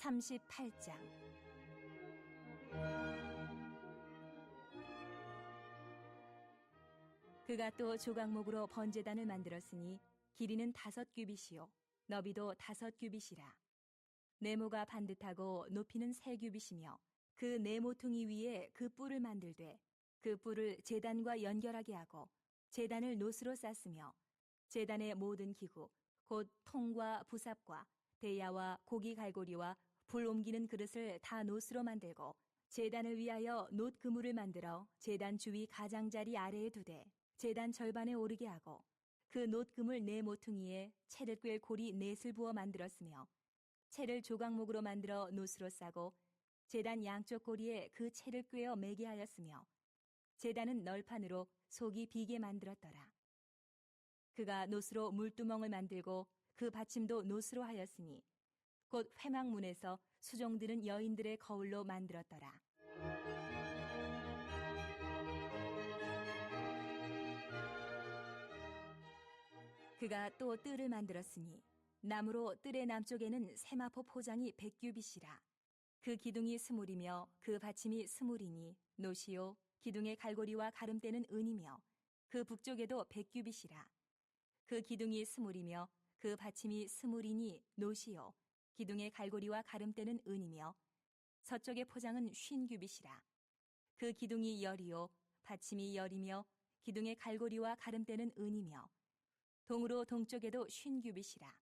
38장. 그가 또 조각목으로 번제단을 만들었으니 길이는 5규빗이요 너비도 5규빗이라. 네모가 반듯하고 높이는 3규빗이며 그 네모퉁이 위에 그 뿔을 만들되 그 뿔을 제단과 연결하게 하고 제단을 노스로 쌌으며 제단의 모든 기구 곧 통과 부삽과 대야와 고기 갈고리와 불 옮기는 그릇을 다 노스로 만들고 제단을 위하여 놋 그물을 만들어 제단 주위 가장자리 아래에 두되 제단 절반에 오르게 하고 그 놋 그물 네 모퉁이에 채를 꿰 고리 넷을 부어 만들었으며 채를 조각목으로 만들어 놋으로 싸고 제단 양쪽 고리에 그 채를 꿰어 매게 하였으며 제단은 널판으로 속이 비게 만들었더라. 그가 놋으로 물두멍을 만들고 그 받침도 놋으로 하였으니 곧 회막문에서 수종드는 여인들의 거울로 만들었더라. 그가 또 뜰을 만들었으니 나무로 뜰의 남쪽에는 세마포 포장이 100규빗이라. 그 기둥이 스물이며 그 받침이 스물이니 노시요 기둥의 갈고리와 가름대는 은이며 그 북쪽에도 100규빗이라. 그 기둥이 스물이며 그 받침이 스물이니 노시요 기둥의 갈고리와 가름대는 은이며 서쪽의 포장은 50규빗이라. 그 기둥이 열이요 받침이 열이며 기둥의 갈고리와 가름대는 은이며 동으로 동쪽에도 50규빗이라.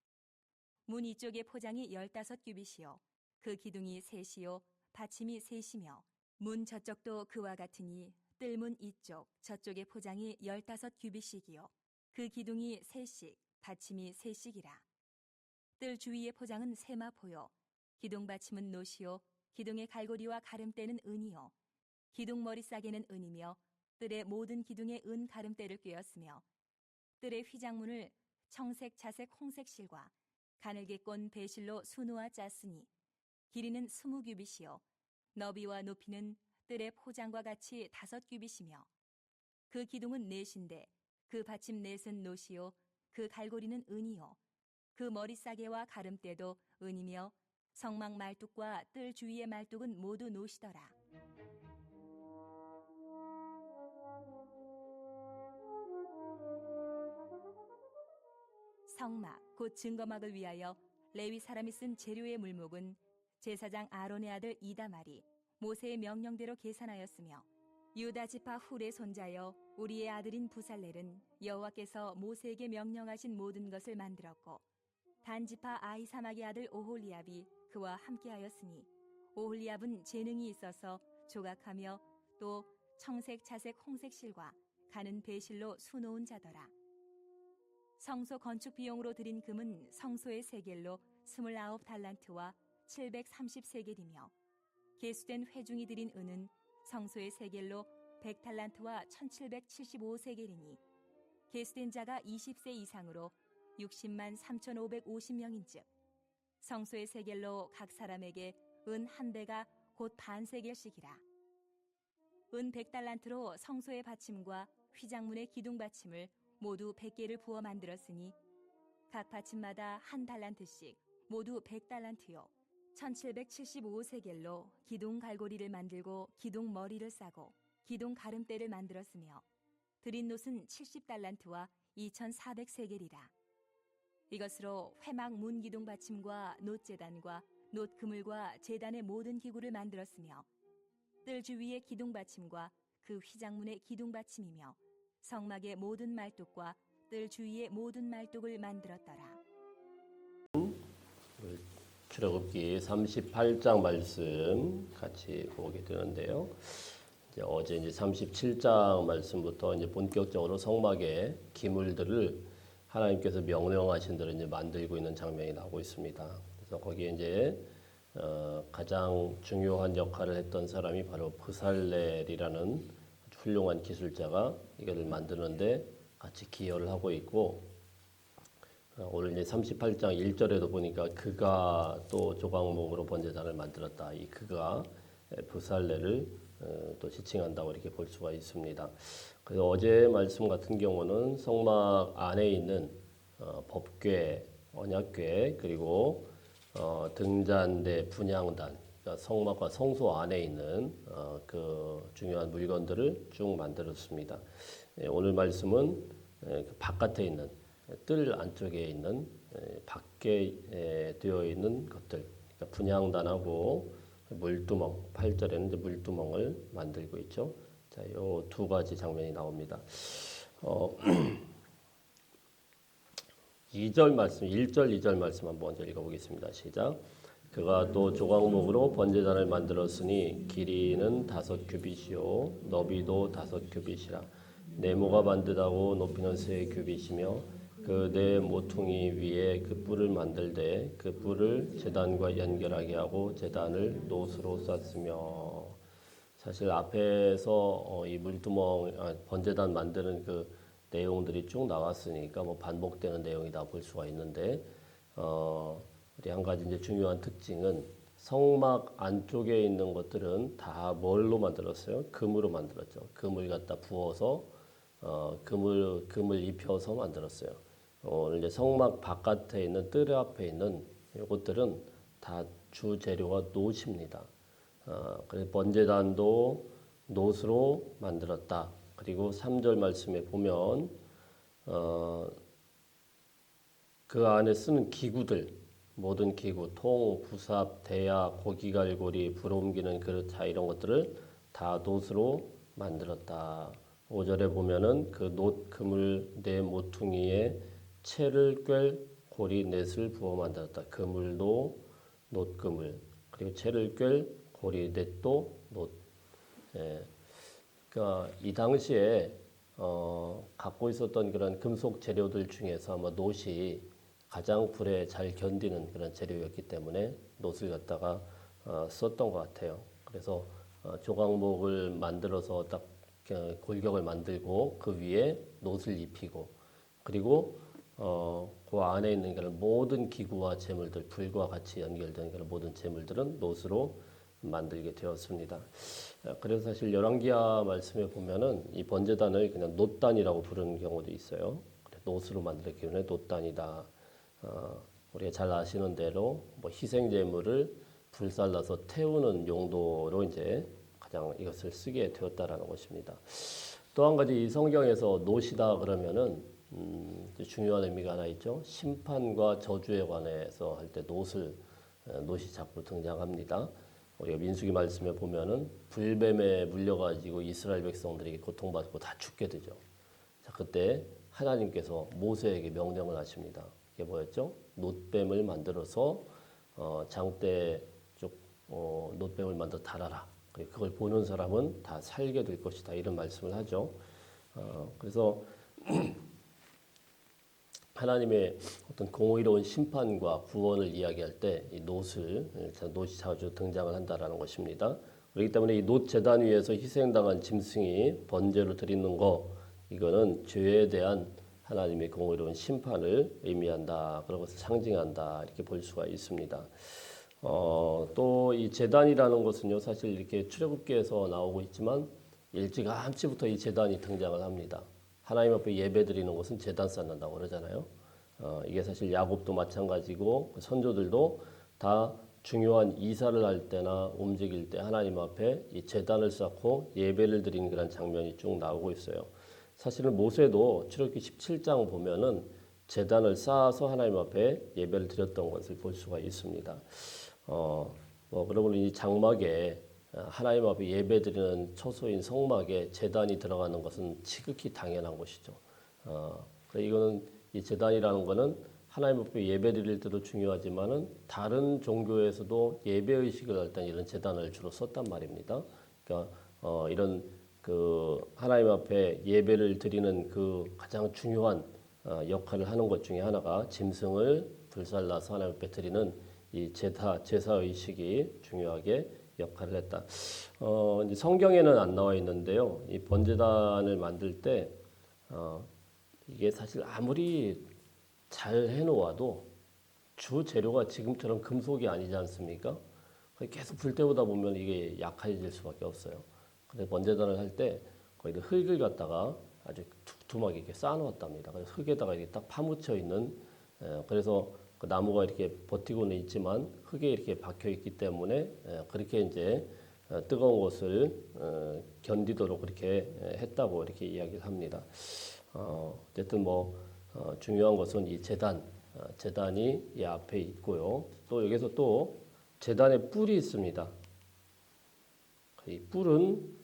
문 이쪽의 포장이 15규빗이요 그 기둥이 셋이요 받침이 셋이며 문 저쪽도 그와 같으니 뜰문 이쪽 저쪽의 포장이 15규빗씩이요 그 기둥이 셋씩 받침이 셋씩이라. 뜰 주위의 포장은 세마포요 기둥 받침은 노시요 기둥의 갈고리와 가름대는 은이요 기둥 머리싸개는 은이며 뜰의 모든 기둥에 은 가름대를 꿰었으며 뜰의 휘장문을 청색, 자색, 홍색 실과 가늘게 꼰 배실로 수놓아 짰으니 길이는 20규빗이요 너비와 높이는 뜰의 포장과 같이 5규빗이며 그 기둥은 넷인데 그 받침 넷은 노시요 그 갈고리는 은이요 그 머리싸개와 가름대도 은이며 성막 말뚝과 뜰 주위의 말뚝은 모두 노시더라. 성막 곧 증거막을 위하여 레위 사람이 쓴 재료의 물목은 제사장 아론의 아들 이다말이 모세의 명령대로 계산하였으며 유다 지파 훌의 손자여 우리의 아들인 부살렐은 여호와께서 모세에게 명령하신 모든 것을 만들었고 단 지파 아히사막의 아들 오홀리압이 그와 함께하였으니 오홀리압은 재능이 있어서 조각하며 또 청색, 자색, 홍색 실과 가는 배실로 수놓은 자더라. 성소 건축 비용으로 들인 금은 성소의 세겔로 29달란트와 730세겔이며 계수된 회중이 들인 은은 성소의 세겔로 100달란트와 1775세겔이니 계수된 자가 20세 이상으로 60만 3550명인즉 성소의 세겔로 각 사람에게 은 한 대가 곧 반세겔씩이라. 은 100달란트로 성소의 받침과 휘장문의 기둥 받침을 모두 100개를 부어 만들었으니 각 받침마다 한 달란트씩 모두 100달란트요 1775세겔로 기둥 갈고리를 만들고 기둥 머리를 싸고 기둥 가름대를 만들었으며 드린 놋은 70달란트와 2400세겔이라. 이것으로 회막 문 기둥 받침과 놋 제단과 놋 그물과 제단의 모든 기구를 만들었으며 뜰 주위의 기둥 받침과 그 휘장문의 기둥 받침이며 성막의 모든 말뚝과 뜰 주위의 모든 말뚝을 만들었더라. 출애굽기 38장 말씀 같이 보게 되는데요. 어제 37장 말씀부터 본격적으로 성막의 기물들을 하나님께서 명령하신 대로 만들고 있는 장면이 나오고 있습니다. 그래서 거기에 가장 중요한 역할을 했던 사람이 바로 브살렐이라는 훌륭한 기술자가 이거를 만드는데 같이 기여를 하고 있고, 오늘 38장 1절에도 보니까 그가 또 조각목으로 번제단을 만들었다. 이 그가 브살렐을 또 지칭한다고 이렇게 볼 수가 있습니다. 그래서 어제 말씀 같은 경우는 성막 안에 있는 법궤, 언약궤, 그리고 등잔대, 분향단, 그러니까 성막과 성소 안에 있는 그 중요한 물건들을 쭉 만들었습니다. 오늘 말씀은 그 바깥에 있는 뜰 안쪽에 있는 밖에 되어 있는 것들, 그러니까 분향단하고 물두멍, 8절에는 이제 물두멍을 만들고 있죠. 자, 요 두 가지 장면이 나옵니다. 2절 말씀, 1절, 2절 말씀 한번 먼저 읽어보겠습니다. 시작. 그가 또 조각목으로 번제단을 만들었으니 길이는 5규빗이요 너비도 5규빗이라 네모가 반듯하고 높이는 3규빗이며 그 네 모퉁이 위에 그 뿔을 만들되 그 뿔을 제단과 연결하게 하고 제단을 노수로 쌌으며. 사실 앞에서 이 물두멍 번제단 만드는 그 내용들이 쭉 나왔으니까 뭐 반복되는 내용이다 볼 수가 있는데 우리 한 가지 이제 중요한 특징은 성막 안쪽에 있는 것들은 다 뭘로 만들었어요? 금으로 만들었죠. 금을 갖다 부어서 금을 입혀서 만들었어요. 오늘 이제 성막 바깥에 있는 뜰 앞에 있는 이것들은 다 주 재료가 노십니다. 그래서 번제단도 노스로 만들었다. 그리고 3절 말씀에 보면 그 안에 쓰는 기구들, 모든 기구, 통, 부삽, 대야, 고기갈고리, 불 옮기는 그릇, 자 이런 것들을 다 노스로 만들었다. 5절에 보면은 그 놋 그물 네 모퉁이에 채를 꿰 고리 넷을 부어 만들었다. 그물도 놋 그물, 그리고 채를 꿰 고리 넷도 놋. 그러니까 이 당시에 갖고 있었던 그런 금속 재료들 중에서 아마 놋이 가장 불에 잘 견디는 그런 재료였기 때문에 놋을 갖다가 썼던 것 같아요. 그래서 조각목을 만들어서 딱 골격을 만들고 그 위에 놋을 입히고 그리고 그 안에 있는 그런 모든 기구와 재물들, 불과 같이 연결된 그런 모든 재물들은 놋으로 만들게 되었습니다. 그래서 사실 열왕기하 말씀에 보면은 이 번제단을 그냥 놋단이라고 부르는 경우도 있어요. 놋으로 만들었기 때문에 놋단이다. 우리가 잘 아시는 대로 뭐 희생 제물을 불살라서 태우는 용도로 이제 가장 이것을 쓰게 되었다라는 것입니다. 또 한 가지 이 성경에서 놋이다 그러면은 중요한 의미가 하나 있죠. 심판과 저주에 관해서 할 때 놋이 자꾸 등장합니다. 우리가 민수기 말씀에 보면은 불뱀에 물려가지고 이스라엘 백성들에게 고통받고 다 죽게 되죠. 자, 그때 하나님께서 모세에게 명령을 하십니다. 이게 뭐였죠? 놋뱀을 만들어서 장대 쪽 놋뱀을 만들어 달아라. 그걸 보는 사람은 다 살게 될 것이다. 이런 말씀을 하죠. 그래서 하나님의 어떤 공의로운 심판과 구원을 이야기할 때 이 놋이 자주 등장을 한다라는 것입니다. 그렇기 때문에 이 놋 제단 위에서 희생당한 짐승이 번제로 드리는 거 이거는 죄에 대한 하나님의 공의로운 심판을 의미한다. 그런 것을 상징한다. 이렇게 볼 수가 있습니다. 또 이 제단이라는 것은요, 사실 이렇게 출애굽기에서 나오고 있지만 일찌감치부터 이 제단이 등장을 합니다. 하나님 앞에 예배드리는 것은 제단 쌓는다고 그러잖아요. 이게 사실 야곱도 마찬가지고 선조들도 다 중요한 이사를 할 때나 움직일 때 하나님 앞에 이 제단을 쌓고 예배를 드리는 그런 장면이 쭉 나오고 있어요. 사실은 모세도 출애굽기 17장 보면은 제단을 쌓아서 하나님 앞에 예배를 드렸던 것을 볼 수가 있습니다. 그러면 이 장막에 하나님 앞에 예배드리는 처소인 성막에 제단이 들어가는 것은 지극히 당연한 것이죠. 이거는 이 제단이라는 것은 하나님 앞에 예배드릴 때도 중요하지만은 다른 종교에서도 예배 의식을 할 때 이런 제단을 주로 썼단 말입니다. 그러니까 이런 그 하나님 앞에 예배를 드리는 그 가장 중요한 역할을 하는 것 중에 하나가 짐승을 불살라서 하나님 앞에 드리는 이 제사 의식이 중요하게 역할을 했다. 이제 성경에는 안 나와 있는데요. 이 번제단을 만들 때 이게 사실 아무리 잘 해놓아도 주 재료가 지금처럼 금속이 아니지 않습니까? 계속 불 때우다 보면 이게 약해질 수밖에 없어요. 그래서 번제단을 할 때 거의 흙을 갖다가 아주 두툼하게 이렇게 쌓아놓았답니다. 그래서 흙에다가 이렇게 딱 파묻혀 있는 그래서 그 나무가 이렇게 버티고는 있지만 흙에 이렇게 박혀 있기 때문에 그렇게 이제 뜨거운 곳을 견디도록 그렇게 했다고 이렇게 이야기를 합니다. 어쨌든 뭐 중요한 것은 이 제단이 이 앞에 있고요. 또 여기서 또 제단에 뿔이 있습니다. 이 뿔은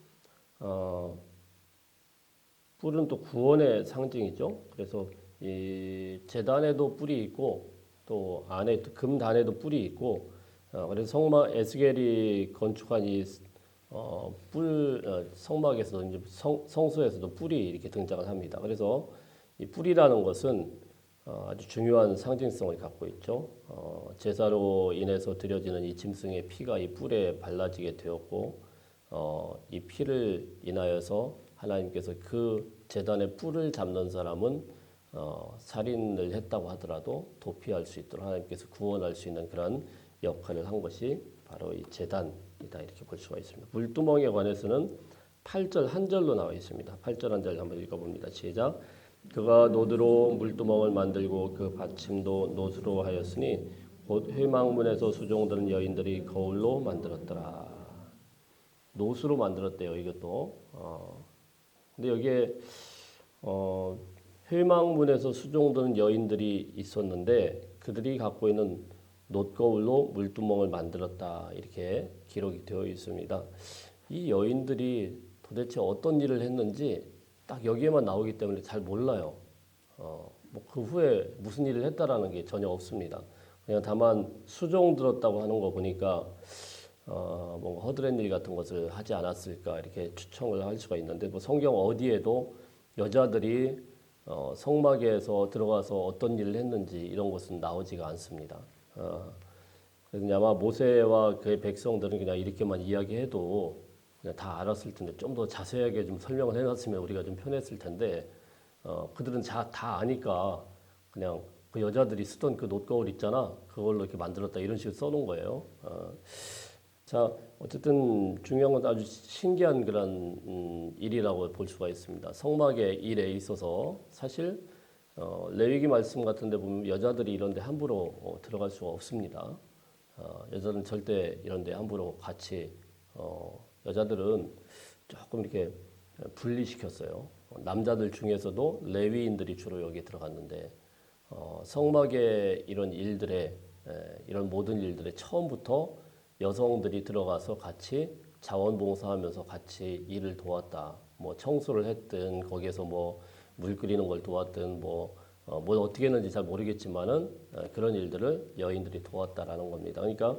또 구원의 상징이죠. 그래서 이 제단에도 뿔이 있고 또 안에 금단에도 뿔이 있고 그래서 성막 에스겔이 건축한 이 성막에서도 이제 성소에서도 뿔이 이렇게 등장을 합니다. 그래서 이 뿔이라는 것은 아주 중요한 상징성을 갖고 있죠. 제사로 인해서 드려지는 이 짐승의 피가 이 뿔에 발라지게 되었고 이 피를 인하여서 하나님께서 그 제단의 뿔을 잡는 사람은 살인을 했다고 하더라도 도피할 수 있도록 하나님께서 구원할 수 있는 그런 역할을 한 것이 바로 이 제단이다 이렇게 볼 수가 있습니다. 물두멍에 관해서는 8절 한 절로 나와 있습니다. 8절 한 절 한번 읽어봅니다. 시작. 그가 노드로 물두멍을 만들고 그 받침도 노수로 하였으니 곧 회막문에서 수종드는 여인들이 거울로 만들었더라. 노수로 만들었대요. 이것도. 근데 여기에 회막문에서 수종드는 여인들이 있었는데 그들이 갖고 있는 놋거울로 물두멍을 만들었다 이렇게 기록이 되어 있습니다. 이 여인들이 도대체 어떤 일을 했는지 딱 여기에만 나오기 때문에 잘 몰라요. 뭐 그 후에 무슨 일을 했다라는 게 전혀 없습니다. 그냥 다만 수종 들었다고 하는 거 보니까 뭔가 허드렛 일 같은 것을 하지 않았을까 이렇게 추정을 할 수가 있는데 뭐 성경 어디에도 여자들이 성막에서 들어가서 어떤 일을 했는지 이런 것은 나오지가 않습니다. 그래서 아마 모세와 그의 백성들은 그냥 이렇게만 이야기해도 그냥 다 알았을 텐데 좀 더 자세하게 좀 설명을 해놨으면 우리가 좀 편했을 텐데 그들은 다 아니까 그냥 그 여자들이 쓰던 그 놋거울 있잖아 그걸로 이렇게 만들었다 이런 식으로 써놓은 거예요. 자 어쨌든 중요한 건 아주 신기한 그런 일이라고 볼 수가 있습니다. 성막의 일에 있어서 사실 레위기 말씀 같은데 보면 여자들이 이런데 함부로 들어갈 수가 없습니다. 여자들은 절대 이런데 함부로 같이 여자들은 조금 이렇게 분리시켰어요. 남자들 중에서도 레위인들이 주로 여기 들어갔는데 성막의 이런 일들에 이런 모든 일들에 처음부터 여성들이 들어가서 같이 자원봉사하면서 같이 일을 도왔다. 뭐 청소를 했든 거기에서 뭐 물 끓이는 걸 도왔든 뭘 어떻게 했는지 잘 모르겠지만은 그런 일들을 여인들이 도왔다라는 겁니다. 그러니까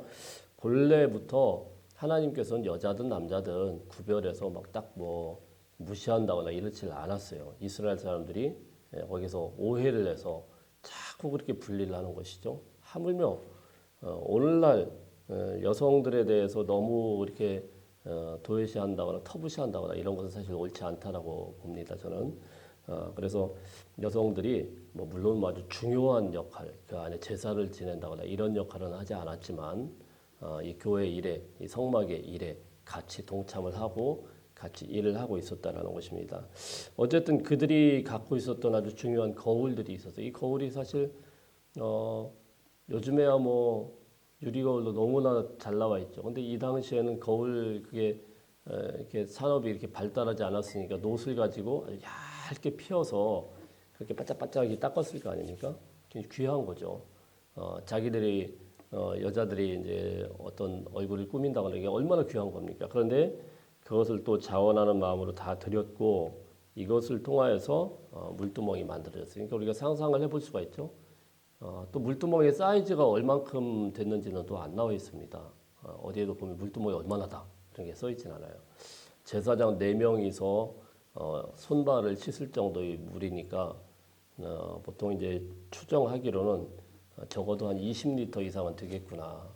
본래부터 하나님께서는 여자든 남자든 구별해서 막 딱 뭐 무시한다거나 이렇지 않았어요. 이스라엘 사람들이 거기서 오해를 해서 자꾸 그렇게 분리를 하는 것이죠. 하물며 오늘날 여성들에 대해서 너무 이렇게 도외시한다거나 터부시한다거나 이런 것은 사실 옳지 않다라고 봅니다. 저는 그래서 여성들이 뭐 물론 아주 중요한 역할, 그 안에 제사를 지낸다거나 이런 역할은 하지 않았지만 이 교회 일에, 이 성막의 일에 같이 동참을 하고 같이 일을 하고 있었다라는 것입니다. 어쨌든 그들이 갖고 있었던 아주 중요한 거울들이 있어서 이 거울이 사실 요즘에야 뭐 유리거울도 너무나 잘 나와 있죠. 근데 이 당시에는 거울 그게 이렇게 산업이 이렇게 발달하지 않았으니까 놋을 가지고 아주 얇게 피워서 그렇게 바짝바짝하게 닦았을 거 아닙니까? 굉장히 귀한 거죠. 자기들이 여자들이 이제 어떤 얼굴을 꾸민다거나 이게 얼마나 귀한 겁니까? 그런데 그것을 또 자원하는 마음으로 다 드렸고 이것을 통하여서 물두멍이 만들어졌어요. 그러니까 우리가 상상을 해볼 수가 있죠. 또 물두멍의 사이즈가 얼만큼 됐는지는 또 안 나와 있습니다. 어디에도 보면 물두멍이 얼마나다 이런 게 써 있진 않아요. 제사장 4명이서 손발을 씻을 정도의 물이니까 보통 이제 추정하기로는 적어도 한 20리터 이상은 되겠구나.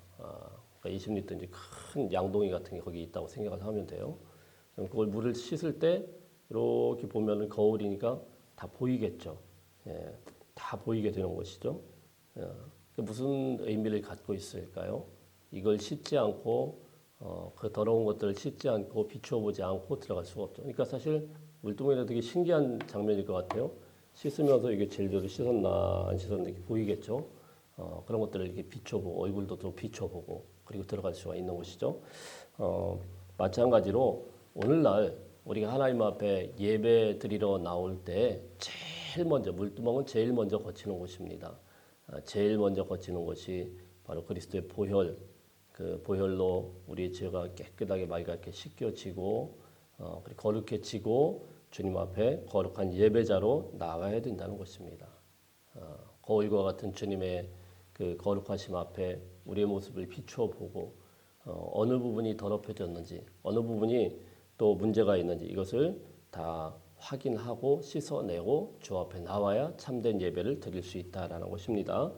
그러니까 20리터 이제 큰 양동이 같은 게 거기 있다고 생각을 하면 돼요. 그럼 그걸 물을 씻을 때 이렇게 보면은 거울이니까 다 보이겠죠. 예, 다 보이게 되는 것이죠. 무슨 의미를 갖고 있을까요? 이걸 씻지 않고 그 더러운 것들을 씻지 않고 비추어 보지 않고 들어갈 수가 없죠. 그러니까 사실 물두멍이가 되게 신기한 장면일 것 같아요. 씻으면서 이게 제대로 씻었나 안 씻었나 이렇게 보이겠죠. 그런 것들을 이렇게 비춰보고 얼굴도 좀 비춰보고 그리고 들어갈 수가 있는 곳이죠. 마찬가지로 오늘날 우리가 하나님 앞에 예배 드리러 나올 때 제일 먼저 물두멍은 제일 먼저 거치는 곳입니다. 제일 먼저 거치는 곳이 바로 그리스도의 보혈. 그 보혈로 우리의 죄가 깨끗하게 맑게 씻겨지고 그리고 거룩해지고 주님 앞에 거룩한 예배자로 나아가야 된다는 것입니다. 거울과 같은 주님의 그 거룩하심 앞에 우리의 모습을 비추어 보고 어느 부분이 더럽혀졌는지 어느 부분이 또 문제가 있는지 이것을 다 확인하고 씻어내고 주 앞에 나와야 참된 예배를 드릴 수 있다라는 것입니다.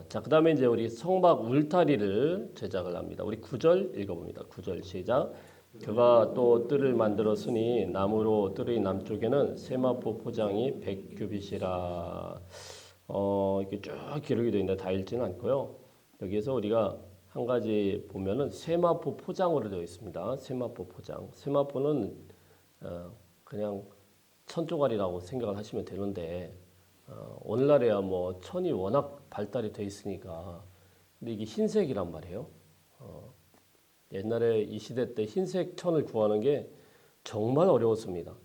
자, 그다음에 이제 우리 성막 울타리를 제작을 합니다. 우리 9절 읽어봅니다. 9절 시작. 그가 또 뜰을 만들었으니 나무로 뜰의 남쪽에는 세마포 포장이 100규빗이라. 이렇게 쭉 기록이 되어 있는데 다 읽지는 않고요. 여기에서 우리가 한 가지 보면은 세마포 포장으로 되어 있습니다. 세마포 포장. 세마포는 그냥 천조각이라고 생각을 하시면 되는데 오늘날에야 뭐 천이 워낙 발달이 돼 있으니까 근데 이게 흰색이란 말이에요. 옛날에 이 시대 때 흰색 천을 구하는 게 정말 어려웠습니다.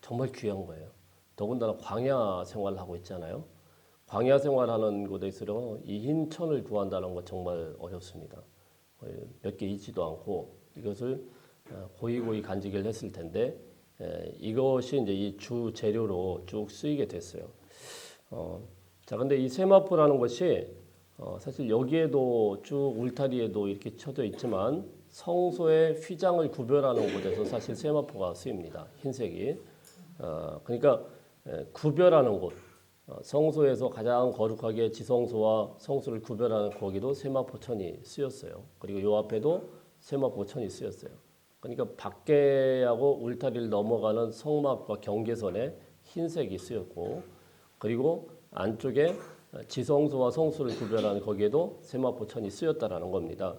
정말 귀한 거예요. 더군다나 광야 생활을 하고 있잖아요. 광야 생활하는 곳에서 이 흰 천을 구한다는 건 정말 어렵습니다. 몇 개 있지도 않고 이것을 고이고이 간직을 했을 텐데 이것이 이제 이 주 재료로 쭉 쓰이게 됐어요. 자, 근데 이 세마포라는 것이 사실 여기에도 쭉 울타리에도 이렇게 쳐져 있지만 성소의 휘장을 구별하는 곳에서 사실 세마포가 쓰입니다. 흰색이. 그러니까 구별하는 곳. 성소에서 가장 거룩하게 지성소와 성소를 구별하는 거기도 세마포천이 쓰였어요. 그리고 요 앞에도 세마포천이 쓰였어요. 그러니까 밖에하고 울타리를 넘어가는 성막과 경계선에 흰색이 쓰였고 그리고 안쪽에 지성소와 성소를 구별하는 거기에도 세마포천이 쓰였다라는 겁니다.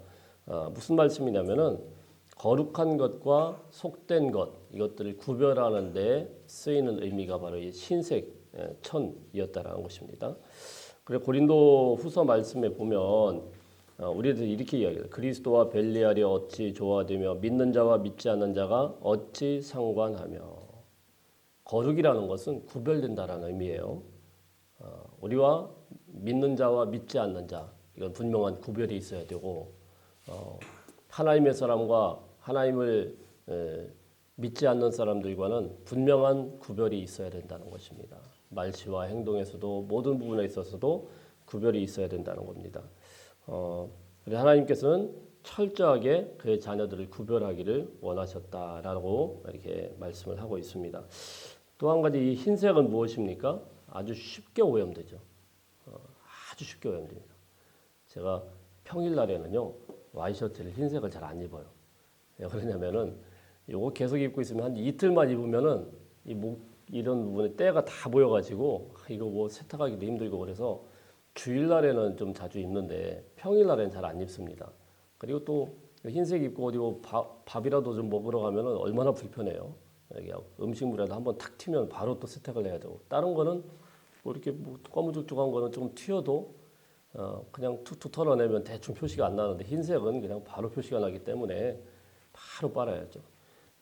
무슨 말씀이냐면은 거룩한 것과 속된 것 이것들을 구별하는 데 쓰이는 의미가 바로 이 흰색 천이었다라는 것입니다. 그리고 고린도 후서 말씀에 보면 우리들 이렇게 이야기해요. 그리스도와 벨리알이 어찌 조화되며 믿는 자와 믿지 않는 자가 어찌 상관하며. 거룩이라는 것은 구별된다라는 의미예요. 우리와 믿는 자와 믿지 않는 자 이건 분명한 구별이 있어야 되고 하나님의 사람과 하나님을 믿지 않는 사람들과는 분명한 구별이 있어야 된다는 것입니다. 말씨와 행동에서도 모든 부분에 있어서도 구별이 있어야 된다는 겁니다. 그래서 하나님께서는 철저하게 그의 자녀들을 구별하기를 원하셨다라고 이렇게 말씀을 하고 있습니다. 또 한 가지 이 흰색은 무엇입니까? 아주 쉽게 오염되죠. 아주 쉽게 오염됩니다. 제가 평일날에는요 와이셔츠를 흰색을 잘 안 입어요. 왜 그러냐면은 요거 계속 입고 있으면 한 이틀만 입으면은 이 목 이런 부분에 때가 다 보여가지고 이거 뭐 세탁하기도 힘들고 그래서 주일날에는 좀 자주 입는데 평일날에는 잘 안 입습니다. 그리고 또 흰색 입고 어디 뭐 밥이라도 좀 먹으러 가면은 얼마나 불편해요. 여기 음식물에다 한번 탁 튀면 바로 또 세탁을 해야 되고 다른 거는 뭐 이렇게 뭐 꺼무죽죽한 거는 좀 튀어도 그냥 툭툭 털어내면 대충 표시가 안 나는데 흰색은 그냥 바로 표시가 나기 때문에 바로 빨아야죠.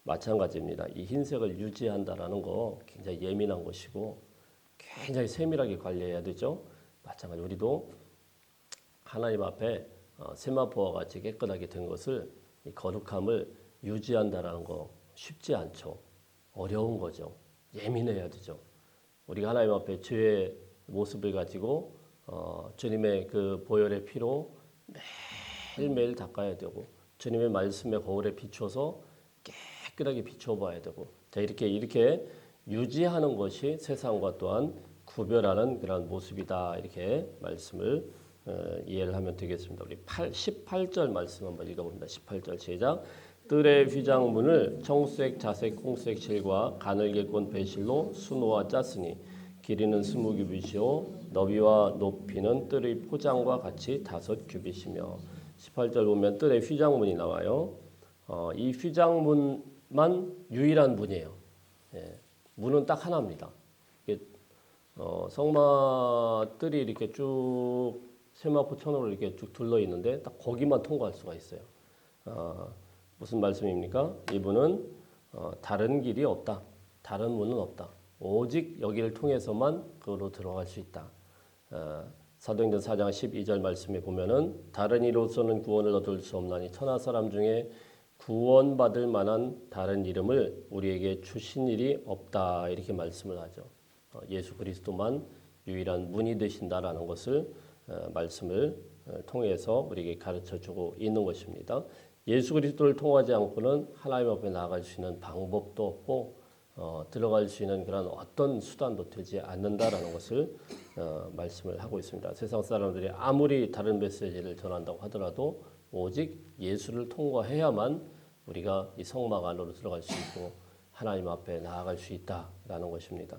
마찬가지입니다. 이 흰색을 유지한다라는 거 굉장히 예민한 것이고 굉장히 세밀하게 관리해야 되죠. 마찬가지 우리도 하나님 앞에 세마포와 같이 깨끗하게 된 것을 이 거룩함을 유지한다라는 거 쉽지 않죠. 어려운 거죠. 예민해야 되죠. 우리가 하나님 앞에 죄의 모습을 가지고 주님의 그 보혈의 피로 매일매일 닦아야 되고 주님의 말씀의 거울에 비춰서 깨끗하게 비춰봐야 되고 자 이렇게 유지하는 것이 세상과 또한 구별하는 그런 모습이다 이렇게 말씀을 이해를 하면 되겠습니다. 우리 18절 말씀 한번 읽어봅니다. 18절 시작. 뜰의 휘장문을 청색, 자색, 홍색 실과 가늘게 꼰 배실로 수놓아 짰으니 길이는 20규빗이요 너비와 높이는 뜰의 포장과 같이 5규빗이며 18절 보면 뜰의 휘장문이 나와요. 이 휘장문만 유일한 문이에요. 예, 문은 딱 하나입니다. 이게 성막들이 이렇게 쭉 세마포 천으로 이렇게 쭉 둘러 있는데 딱 거기만 통과할 수가 있어요. 무슨 말씀입니까? 이분은 다른 길이 없다. 다른 문은 없다. 오직 여기를 통해서만 그로 들어갈 수 있다. 사도행전 4장 12절 말씀에 보면은 다른 이로서는 구원을 얻을 수 없나니 천하 사람 중에 구원받을 만한 다른 이름을 우리에게 주신 일이 없다. 이렇게 말씀을 하죠. 예수 그리스도만 유일한 문이 되신다라는 것을 말씀을 통해서 우리에게 가르쳐주고 있는 것입니다. 예수 그리스도를 통하지 않고는 하나님 앞에 나아갈 수 있는 방법도 없고 들어갈 수 있는 그런 어떤 수단도 되지 않는다라는 것을 말씀을 하고 있습니다. 세상 사람들이 아무리 다른 메시지를 전한다고 하더라도 오직 예수를 통과해야만 우리가 이 성막 안으로 들어갈 수 있고 하나님 앞에 나아갈 수 있다라는 것입니다.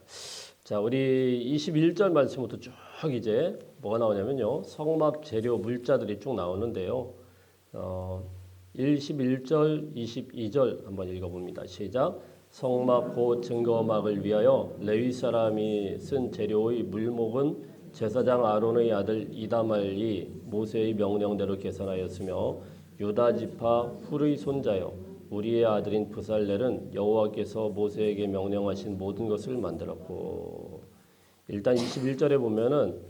자, 우리 21절 말씀부터 쭉 이제 뭐가 나오냐면요. 성막 재료 물자들이 쭉 나오는데요. 21절, 22절 한번 읽어봅니다. 시작. 성막 곧 증거막을 위하여 레위 사람이 쓴 재료의 물목은 제사장 아론의 아들 이다말이 모세의 명령대로 계산하였으며 유다 지파 훌의 손자여 우리의 아들인 브살렐은 여호와께서 모세에게 명령하신 모든 것을 만들었고. 일단 21절에 보면은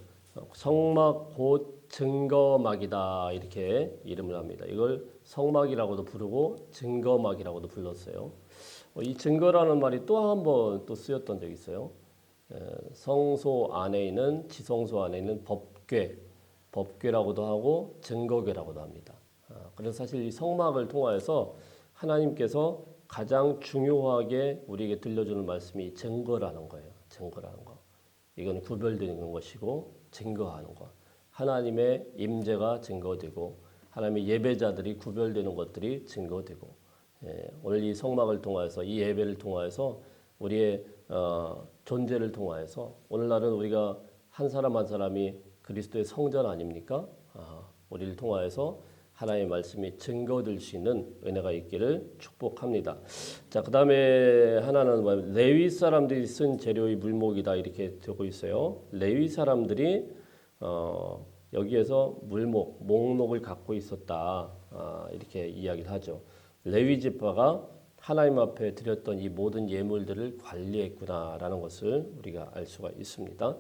성막 곧 증거막이다 이렇게 이름을 합니다. 이걸 성막이라고도 부르고 증거막이라고도 불렀어요. 이 증거라는 말이 또 한 번 또 쓰였던 적이 있어요. 성소 안에 있는 지성소 안에 있는 법궤라고도 하고 증거궤라고도 합니다. 그래서 사실 이 성막을 통하여서 하나님께서 가장 중요하게 우리에게 들려주는 말씀이 증거라는 거예요. 증거라는 거. 이건 구별되는 것이고 증거하는 것. 하나님의 임재가 증거되고 하나님의 예배자들이 구별되는 것들이 증거되고 오늘 이 성막을 통하여서 이 예배를 통하여서 우리의 존재를 통하여서 오늘날은 우리가 한 사람 한 사람이 그리스도의 성전 아닙니까? 우리를 통하여서 하나님의 말씀이 증거될 수 있는 은혜가 있기를 축복합니다. 자, 그 다음에 하나는 레위 사람들이 쓴 재료의 물목이다 이렇게 되고 있어요. 레위 사람들이 여기에서 목록을 갖고 있었다 이렇게 이야기를 하죠. 레위 지파가 하나님 앞에 드렸던 이 모든 예물들을 관리했구나라는 것을 우리가 알 수가 있습니다.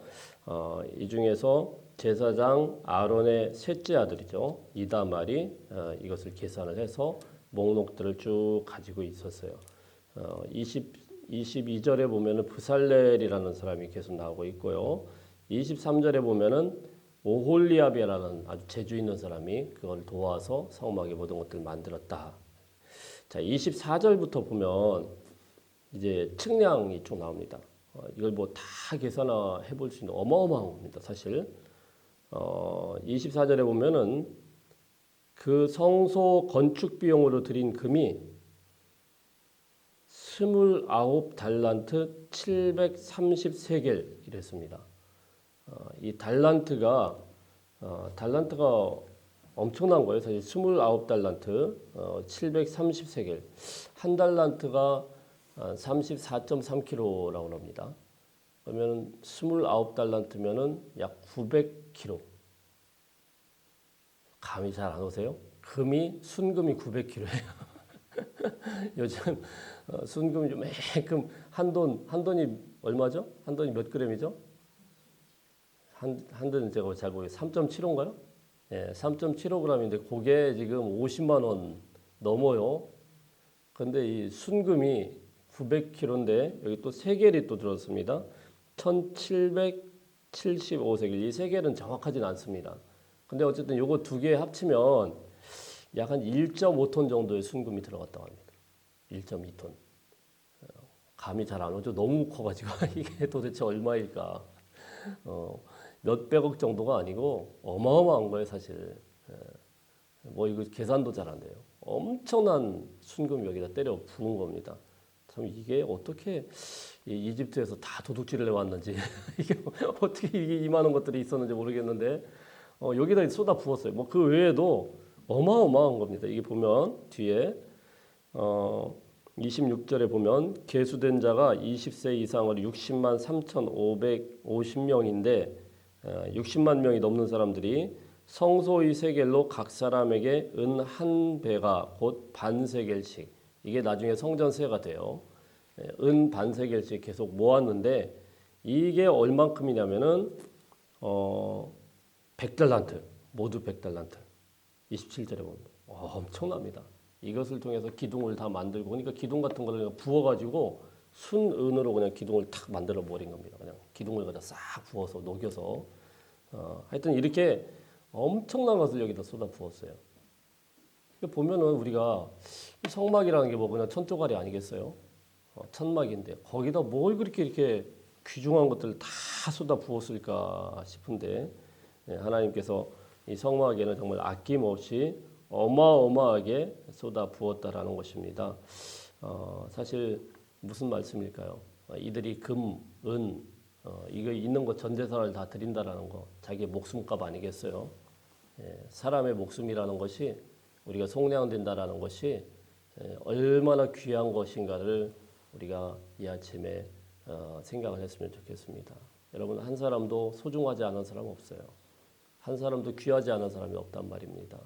이 중에서 제사장 아론의 셋째 아들이죠. 이다말이 이것을 계산을 해서 목록들을 쭉 가지고 있었어요. 22절에 보면은 브살렐이라는 사람이 계속 나오고 있고요. 23절에 보면은 오홀리압이라는 아주 재주 있는 사람이 그걸 도와서 성막의 모든 것들을 만들었다. 자, 24절부터 보면 이제 측량이 좀 나옵니다. 이걸 뭐 다 계산해 볼 수 있는 어마어마한 겁니다, 사실. 24절에 보면은 그 성소 건축 비용으로 들인 금이 29달란트 730세겔 이랬습니다. 이 달란트가 엄청난 거예요. 사실 29달란트 730세겔. 한 달란트가 34.3kg라고 합니다. 그러면 29달란트면은 약 900kg. 감이 잘 안 오세요? 순금이 900kg예요. 요즘 순금이 좀 매끔 한 돈이 얼마죠? 한 돈이 몇 그램이죠? 한 돈은 제가 잘 모르겠어요. 3.75인가요? 예, 3.75g인데 그게 지금 50만 원 넘어요. 근데 이 순금이 900kg인데 여기 또 세겔이 또 들었습니다. 1775세겔. 이 세겔은 정확하진 않습니다. 근데 어쨌든 요거 두 개 합치면 약 한 1.5톤 정도의 순금이 들어갔다고 합니다. 1.2톤. 감이 잘 안 오죠. 너무 커가지고 이게 도대체 얼마일까. 몇백억 정도가 아니고 어마어마한 거예요, 사실. 뭐 이거 계산도 잘 안 돼요. 엄청난 순금 여기다 때려 부은 겁니다. 참 이게 어떻게 이집트에서 다 도둑질을 해왔는지 이게 어떻게 이게 이만한 것들이 있었는지 모르겠는데 여기다 쏟아 부었어요. 뭐 그 외에도 어마어마한 겁니다. 이게 보면 뒤에 26절에 보면 계수된 자가 20세 이상으로 60만 3,550명인데 60만 명이 넘는 사람들이 성소의 세겔로 각 사람에게 은 한 배가 곧 반세겔씩, 이게 나중에 성전세가 돼요. 은 반세겔씩 계속 모았는데 이게 얼만큼이냐면은 100달란트, 모두 100달란트. 27절에 보면 엄청납니다. 이것을 통해서 기둥을 다 만들고, 그러니까 기둥 같은 걸 그냥 부어가지고 순은으로 그냥 기둥을 탁 만들어 버린 겁니다. 그냥 기둥을 그냥 싹 부어서 녹여서 하여튼 이렇게 엄청난 것을 여기다 쏟아 부었어요. 보면은 우리가 성막이라는 게 뭐 그냥 천조가리 아니겠어요? 천막인데 거기다 뭘 그렇게 이렇게 귀중한 것들을 다 쏟아 부었을까 싶은데, 하나님께서 이 성막에는 정말 아낌없이 어마어마하게 쏟아 부었다라는 것입니다. 사실 무슨 말씀일까요? 이들이 금, 은, 이거 있는 것 전 재산을 다 드린다라는 거, 자기 목숨값 아니겠어요? 사람의 목숨이라는 것이, 우리가 속량된다라는 것이 얼마나 귀한 것인가를 우리가 이 아침에 생각을 했으면 좋겠습니다. 여러분, 한 사람도 소중하지 않은 사람 없어요. 한 사람도 귀하지 않은 사람이 없단 말입니다.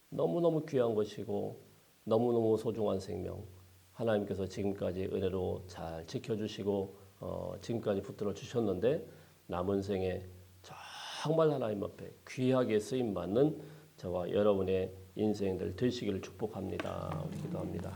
너무너무 귀한 것이고 너무너무 소중한 생명, 하나님께서 지금까지 은혜로 잘 지켜주시고 지금까지 붙들어 주셨는데, 남은 생에 정말 하나님 앞에 귀하게 쓰임받는 저와 여러분의 인생들 되시기를 축복합니다. 우리 기도합니다.